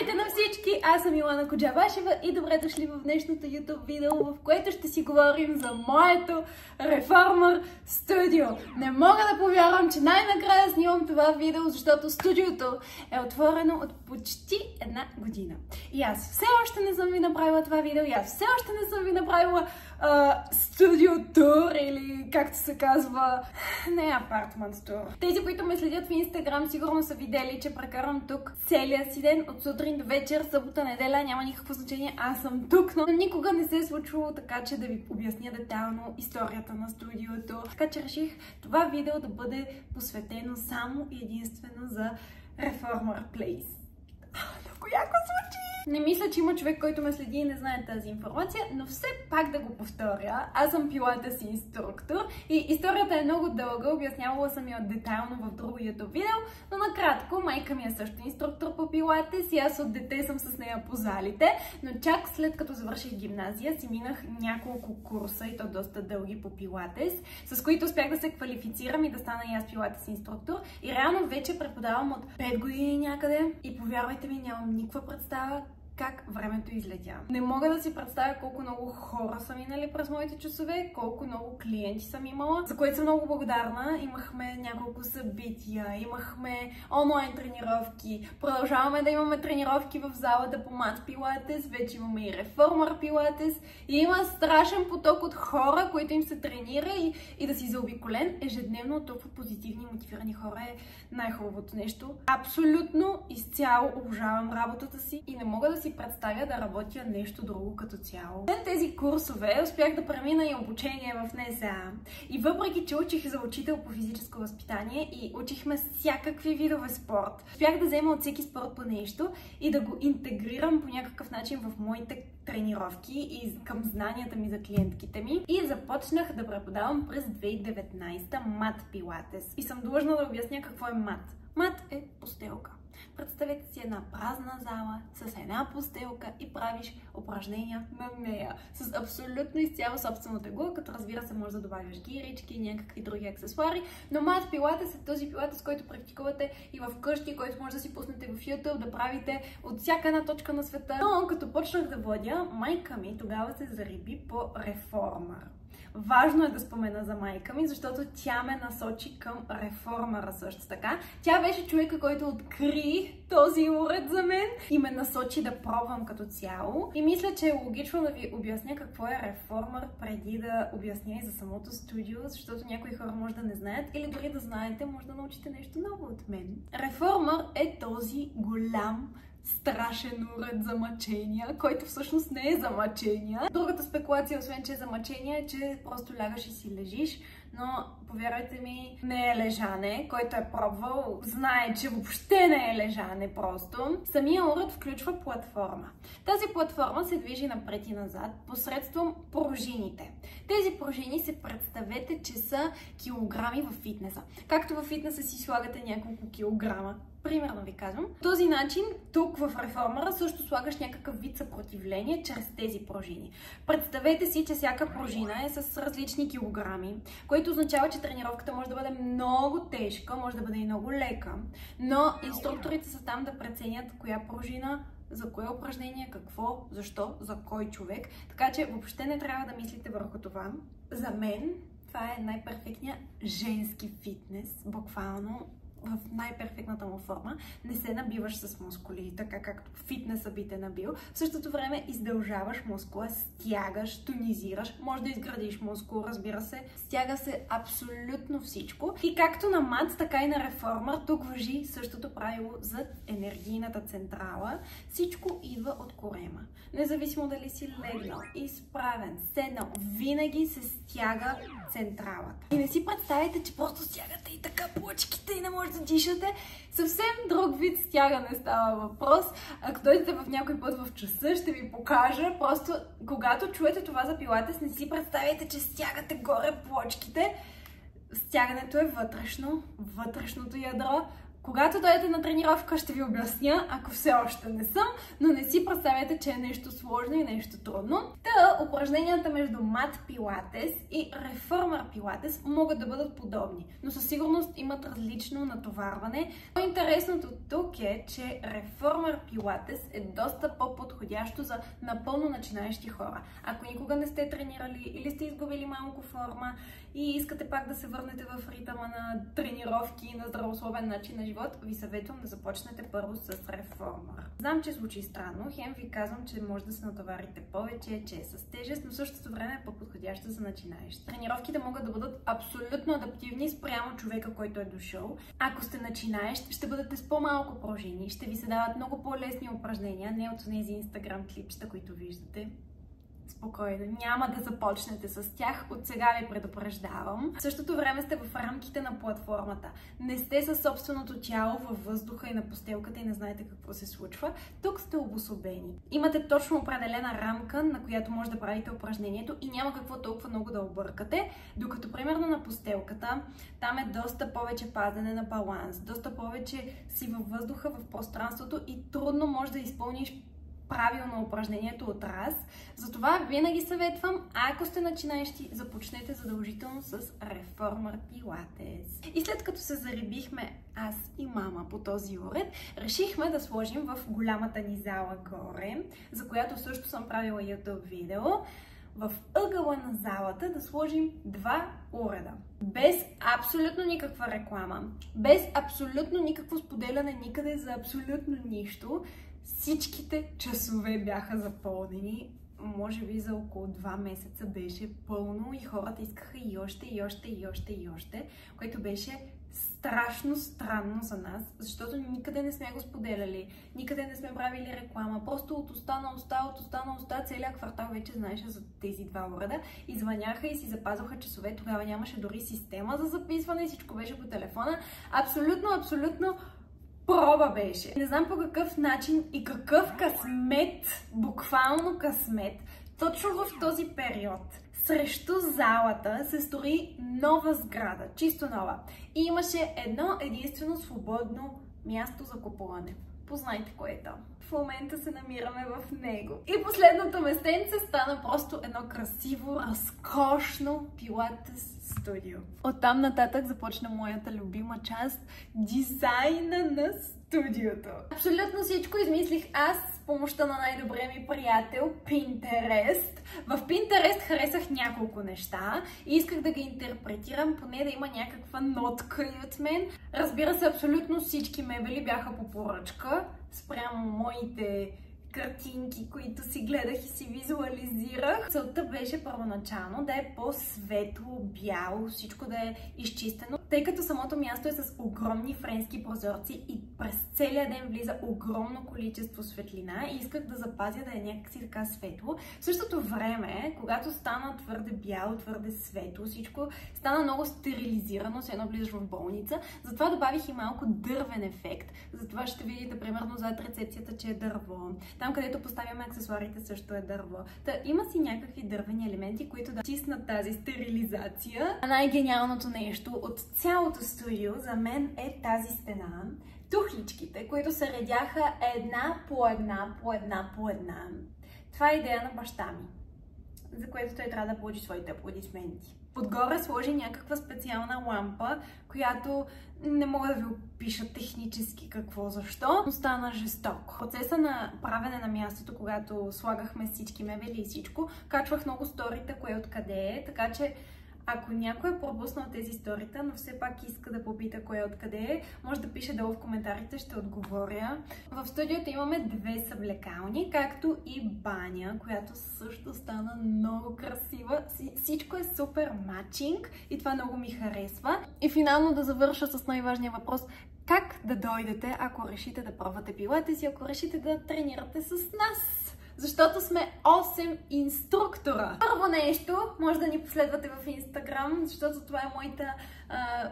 Здравейте на всички! Аз съм Илана Коджабашева и добре дошли в днешното YouTube видео, в което ще си говорим за моето Reformer студио. Не мога да повярвам, че най-накрая снимам това видео, защото студиото е отворено от почти една година. И аз все още не съм ви направила това видео, и аз все още не съм ви направила студио тур, или както се казва, не апартмент тур. Тези, които ме следят в Инстаграм, сигурно са видели, че прекарвам тук целия си ден, от сутрин до вечер, събота, неделя, няма никакво значение, аз съм тук, но никога не се е случвало така, че да ви обясня детайлно историята на студиото. Така че реших това видео да бъде посветено само и единствено за Reformer Place. Много яко звучи! Не мисля, че има човек, който ме следи и не знае тази информация, но все пак да го повторя. Аз съм пилатес инструктор и историята е много дълга, обяснявала съм я детайлно в друго YouTube видео, но накратко, майка ми е също инструктор по пилатес и аз от дете съм с нея по залите, но чак след като завърших гимназия си минах няколко курса, и то доста дълги, по пилатес, с които успях да се квалифицирам и да стана и аз пилатес инструктор, и реално вече преподавам от 5 години някъде и повярвайте ми, нямам никаква представа как времето излетя. Не мога да си представя колко много хора са минали през моите часове, колко много клиенти съм имала, за което съм много благодарна. Имахме няколко събития, имахме онлайн тренировки, продължаваме да имаме тренировки в залата по мат пилатес, вече имаме и Reformer пилатес и има страшен поток от хора, които им се тренира и да си заобиколен ежедневно толкова позитивни и мотивирани хора е най-хубавото нещо. Абсолютно изцяло обожавам работата си и не мога да си представя да работя нещо друго като цяло. След тези курсове успях да премина и обучение в НСА. И въпреки, че учих за учител по физическо възпитание и учихме всякакви видове спорт, успях да взема от всеки спорт по нещо и да го интегрирам по някакъв начин в моите тренировки и към знанията ми за клиентките ми. И започнах да преподавам през 2019 мат пилатес. И съм длъжна да обясня какво е мат. Мат е постелка. Представете си една празна зала с една постелка и правиш упражнения на нея с абсолютно изцяло собствено тегло, като разбира се може да добавиш гирички и някакви други аксесуари, но мат пилатес е този пилатес, който практикувате и в къщи, който може да си пуснете в YouTube, да правите от всяка една точка на света. Но като почнах да водя, майка ми тогава се зариби по Reformer. Важно е да спомена за майка ми, защото тя ме насочи към Reformer също така. Тя беше човека, който откри този уред за мен и ме насочи да пробвам като цяло. И мисля, че е логично да ви обясня какво е Reformer преди да обясня и за самото студио, защото някои хора може да не знаят или дори да знаете, може да научите нещо ново от мен. Reformer е този голям страшен уред за мъчения, който всъщност не е за мъчения. Другата спекулация, освен че е за мъчения, е, че просто лягаш и си лежиш, но повярвайте ми, не е лежане. Който е пробвал, знае, че въобще не е лежане просто. Самия уред включва платформа. Тази платформа се движи напред и назад посредством пружините. Тези пружини се представете, че са килограми в фитнеса. Както в фитнеса си слагате няколко килограма. Примерно ви казвам. По този начин, тук в Reformer също слагаш някакъв вид съпротивление чрез тези пружини. Представете си, че всяка пружина е с различни килограми, което означава, че тренировката може да бъде много тежка, може да бъде и много лека, но инструкторите са там да преценят коя пружина, за кое упражнение, какво, защо, за кой човек. Така че въобще не трябва да мислите върху това. За мен това е най-перфектният женски фитнес, буквално в най-перфектната му форма. Не се набиваш с мускули, така както фитнеса би те набил. В същото време издължаваш мускула, стягаш, тонизираш, може да изградиш мускул, разбира се. Стяга се абсолютно всичко. И както на мат, така и на Reformer, тук важи същото правило за енергийната централа. Всичко идва от корема. Независимо дали си легнал, изправен, седнал, винаги се стяга централата. И не си представите, че просто стягате и така плъчките и не може да дишате. Съвсем друг вид стягане става въпрос. Ако дойдете в някой път в часа, ще ви покажа. Просто когато чуете това за пилатес, не си представяйте, че стягате горе плочките. Стягането е вътрешно, вътрешното ядро, Когато дойдете на тренировка, ще ви обясня, ако все още не съм, но не си представяте, че е нещо сложно и нещо трудно. Та упражненията между мат пилатес и реформер пилатес могат да бъдат подобни, но със сигурност имат различно натоварване. Но интересното тук е, че реформер пилатес е доста по-подходящо за напълно начинаещи хора. Ако никога не сте тренирали или сте изгубили малко форма и искате пак да се върнете в ритъма на тренировки и на здравословен начин на живот, ви съветвам да започнете първо с реформер. Знам, че звучи странно, хем ви казвам, че може да се натоварите повече, че е с тежест, но в същото време е по-подходяща за начинаещи. Тренировките могат да бъдат абсолютно адаптивни спрямо човека, който е дошъл. Ако сте начинаещ, ще бъдете с по-малко пружини, ще ви се дават много по-лесни упражнения, не от тези инстаграм клипчета, които виждате. Спокойно, няма да започнете с тях, от сега ви предупреждавам. В същото време сте в рамките на платформата. Не сте със собственото тяло във въздуха и на постелката и не знаете какво се случва. Тук сте обособени. Имате точно определена рамка, на която може да правите упражнението и няма какво толкова много да объркате, докато примерно на постелката там е доста повече пазене на баланс, доста повече си във въздуха, в пространството и трудно може да изпълниш правилно упражнението от раз. Затова винаги съветвам, ако сте начинаещи, започнете задължително с реформер пилатес. И след като се зарибихме аз и мама по този уред, решихме да сложим в голямата ни зала горе, за която също съм правила YouTube видео, в ъгъла на залата да сложим 2 уреда. Без абсолютно никаква реклама, без абсолютно никакво споделяне никъде за абсолютно нищо. Всичките часове бяха запълнени, може би за около 2 месеца беше пълно и хората искаха и още, което беше страшно странно за нас, защото никъде не сме го споделяли, никъде не сме правили реклама, просто от уста на уста, целият квартал вече знаеше за тези 2 уреда и звъняха и си запазваха часове, тогава нямаше дори система за записване, всичко беше по телефона, абсолютно проба беше. Не знам по какъв начин и какъв късмет, буквално късмет, точно в този период срещу залата се строи нова сграда, чисто нова. И имаше едно единствено свободно място за купуване. Познайте кое е там. В момента се намираме в него. И последното местенце стана просто едно красиво, разкошно пилатес студио. Оттам нататък започна моята любима част – дизайна на студиото. Абсолютно всичко измислих аз с помощта на най-добрия ми приятел Pinterest. В Pinterest харесах няколко неща и исках да ги интерпретирам, поне да има някаква нотка и от мен. Разбира се, абсолютно всички мебели бяха по поръчка, спрямо моите картинки, които си гледах и си визуализирах. Целта беше първоначално да е по-светло, бяло, всичко да е изчистено, тъй като самото място е с огромни френски прозорци и през целия ден влиза огромно количество светлина и исках да запазя да е някакси така светло. В същото време, когато стана твърде бяло, твърде светло, всичко стана много стерилизирано, все едно влизаш в болница, затова добавих и малко дървен ефект. Затова ще видите примерно зад рецепцията, че е дърво. Там, където поставяме аксесуарите, също е дърво. Та има си някакви дървени елементи, които да стиснат тази стерилизация. А най-гениалното нещо от цялото студио за мен е тази стена. Тухличките, които се редяха една по една. Това е идея на баща ми, за което той трябва да получи своите аплодисменти. Отгоре сложи някаква специална лампа, която не мога да ви опиша технически какво, защо, но стана жесток. Процеса на правене на мястото, когато слагахме всички мебели и всичко, качвах много сторита, кое откъде е, така че ако някой е пропуснал тези сторита, но все пак иска да попита кое откъде е, може да пише долу в коментарите, ще отговоря. В студиото имаме 2 съблекални, както и баня, която също стана много красива. Всичко е супер матчинг и това много ми харесва. И финално да завърша с най-важния въпрос. Как да дойдете, ако решите да пробвате пилатес и ако решите да тренирате с нас? защото сме 8 инструктора. Първо нещо, може да ни последвате в Инстаграм, защото това е моята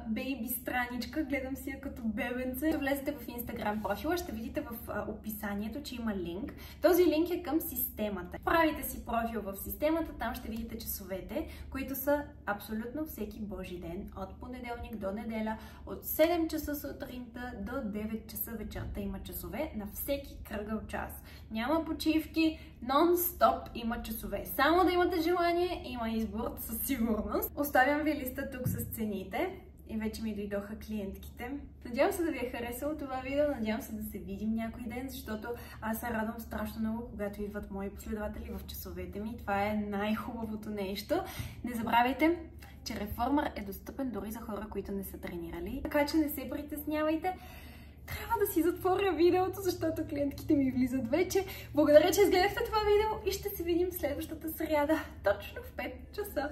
бейби страничка, гледам си я като бебенце. Влезете в Инстаграм профила, ще видите в описанието, че има линк. Този линк е към системата. Правите си профил в системата, там ще видите часовете, които са абсолютно всеки божи ден, от понеделник до неделя, от 7 часа сутринта до 9 часа вечерта има часове на всеки кръгъл час. Няма почивки, нон-стоп има часове. Само да имате желание, има избор със сигурност. Оставям ви листа тук с цените. И вече ми дойдоха клиентките. Надявам се да ви е харесало това видео, надявам се да се видим някой ден, защото аз се радвам страшно много, когато идват мои последователи в часовете ми. Това е най-хубавото нещо. Не забравяйте, че Reformer е достъпен дори за хора, които не са тренирали. Така че не се притеснявайте. Трябва да си затворя видеото, защото клиентките ми влизат вече. Благодаря, че изгледахте това видео и ще се видим следващата сряда, точно в 5 часа.